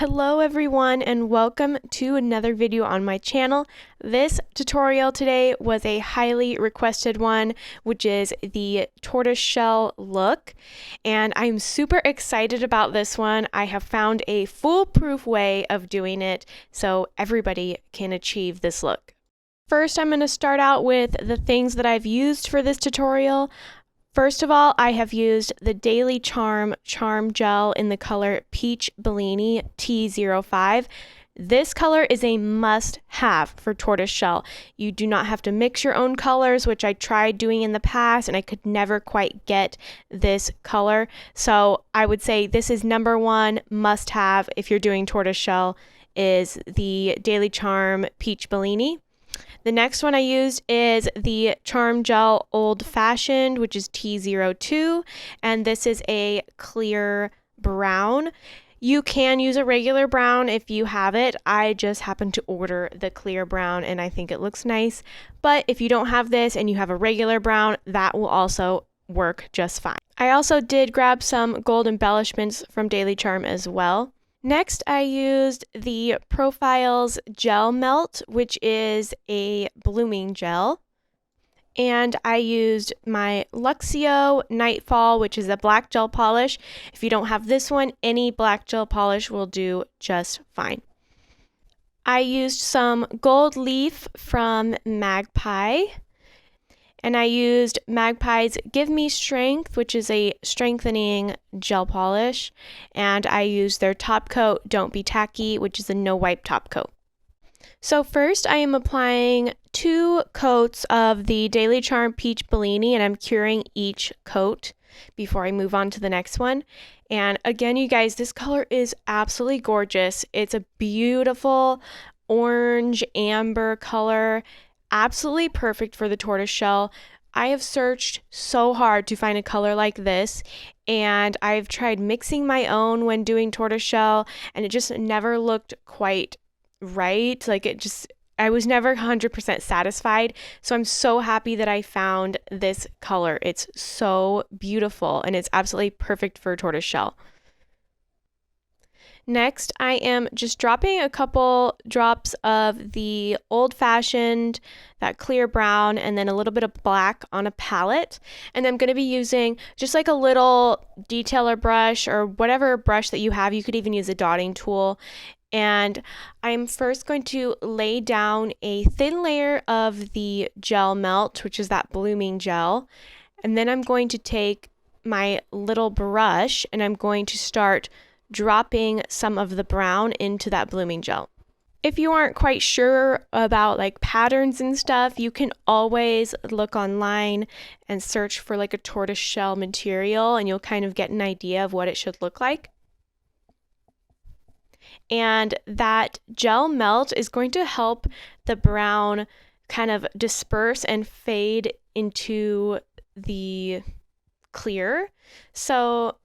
Hello everyone and welcome to another video on my channel. This tutorial today was a highly requested one, which is the tortoise shell look, and I'm super excited about this one. I have found a foolproof way of doing it so everybody can achieve this look. First, I'm going to start out with the things that I've used for this tutorial. First of all, I have used the Daily Charm Gel in the color Peach Bellini T05. This color is a must-have for tortoise shell. You do not have to mix your own colors, which I tried doing in the past and I could never quite get this color. So I would say this is number one must-have if you're doing tortoise shell is the Daily Charm Peach Bellini. The next one I used is the Charm Gel Old Fashioned, which is T02, and this is a clear brown. You can use a regular brown if you have it. I just happened to order the clear brown and I think it looks nice. But if you don't have this and you have a regular brown, that will also work just fine. I also did grab some gold embellishments from Daily Charm as well. Next, I used the Profiles Gel Melt, which is a blooming gel. And I used my Luxio Nightfall, which is a black gel polish. If you don't have this one, any black gel polish will do just fine. I used some gold leaf from Magpie. And I used Magpie's Give Me Strength, which is a strengthening gel polish. And I used their top coat, Don't Be Tacky, which is a no wipe top coat. So first I am applying 2 coats of the Daily Charm Peach Bellini, and I'm curing each coat before I move on to the next one. And again, you guys, this color is absolutely gorgeous. It's a beautiful orange amber color. Absolutely perfect for the tortoise shell. I have searched so hard to find a color like this, and I've tried mixing my own when doing tortoise shell, and it just never looked quite right. I was never 100% satisfied. So I'm so happy that I found this color. It's so beautiful and it's absolutely perfect for tortoise shell. Next, I am just dropping a couple drops of the Old Fashioned, that clear brown, and then a little bit of black on a palette. And I'm going to be using just like a little detailer brush or whatever brush that you have. You could even use a dotting tool. And I'm first going to lay down a thin layer of the gel melt, which is that blooming gel. And then I'm going to take my little brush and I'm going to start dropping some of the brown into that blooming gel. If you aren't quite sure about like patterns and stuff, you can always look online and search for like a tortoise shell material and you'll kind of get an idea of what it should look like. And that gel melt is going to help the brown kind of disperse and fade into the clear. So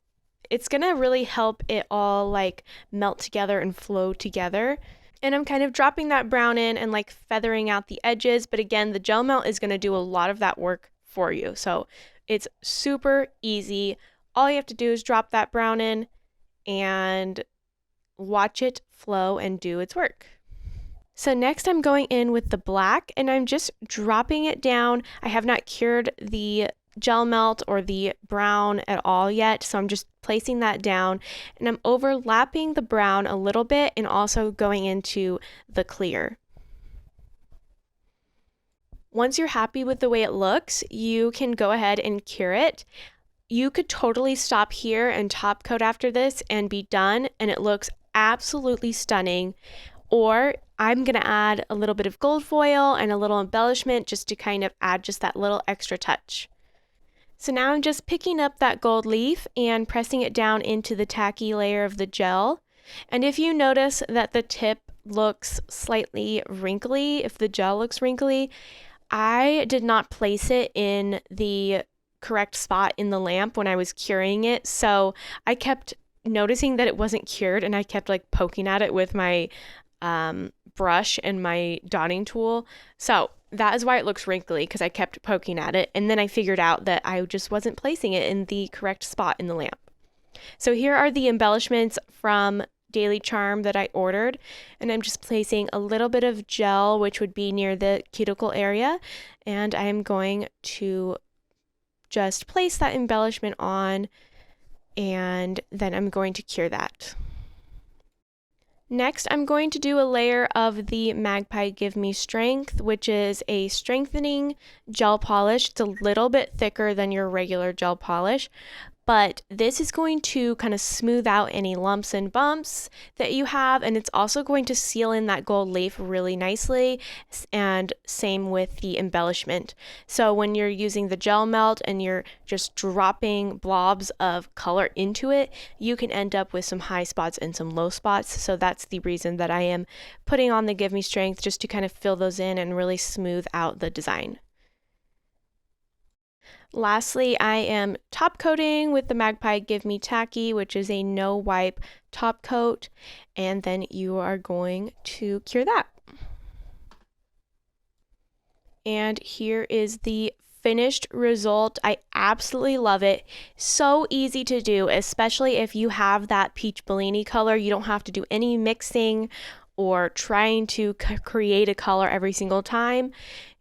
it's going to really help it all like melt together and flow together. And I'm kind of dropping that brown in and like feathering out the edges. But again, the gel melt is going to do a lot of that work for you. So it's super easy. All you have to do is drop that brown in and watch it flow and do its work. So next I'm going in with the black and I'm just dropping it down. I have not cured the gel melt or the brown at all yet, so I'm just placing that down and I'm overlapping the brown a little bit and also going into the clear. Once you're happy with the way it looks, you can go ahead and cure it. You could totally stop here and top coat after this and be done, and it looks absolutely stunning. Or I'm going to add a little bit of gold foil and a little embellishment just to kind of add just that little extra touch. So now I'm just picking up that gold leaf and pressing it down into the tacky layer of the gel. And if you notice that the tip looks slightly wrinkly, if the gel looks wrinkly, I did not place it in the correct spot in the lamp when I was curing it. So I kept noticing that it wasn't cured and I kept like poking at it with my brush and my dotting tool. So that is why it looks wrinkly, because I kept poking at it. And then I figured out that I just wasn't placing it in the correct spot in the lamp. So here are the embellishments from daily charm that I ordered, and I'm just placing a little bit of gel, which would be near the cuticle area, and I'm going to just place that embellishment on, and then I'm going to cure that. Next, I'm going to do a layer of the Magpie Give Me Strength, which is a strengthening gel polish. It's a little bit thicker than your regular gel polish, but this is going to kind of smooth out any lumps and bumps that you have, and it's also going to seal in that gold leaf really nicely, and same with the embellishment. So when you're using the gel melt and you're just dropping blobs of color into it, you can end up with some high spots and some low spots. So that's the reason that I am putting on the Give Me Strength, just to kind of fill those in and really smooth out the design. Lastly, I am top coating with the Magpie Give Me Tacky, which is a no wipe top coat, and then you are going to cure that. And here is the finished result. I absolutely love it. So easy to do, especially if you have that peach Bellini color. You don't have to do any mixing or trying to create a color every single time.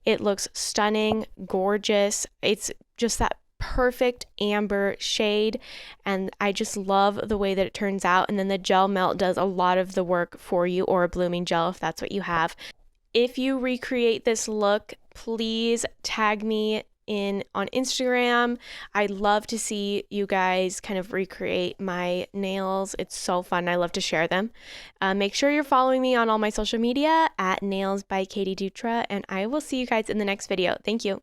It looks stunning, gorgeous. It's just that perfect amber shade, and I just love the way that it turns out. And then the gel melt does a lot of the work for you, or a blooming gel if that's what you have. If you recreate this look, please tag me on Instagram. I'd love to see you guys kind of recreate my nails. It's so fun. I love to share them. Make sure you're following me on all my social media at Nails by Katie Dutra, and I will see you guys in the next video. Thank you.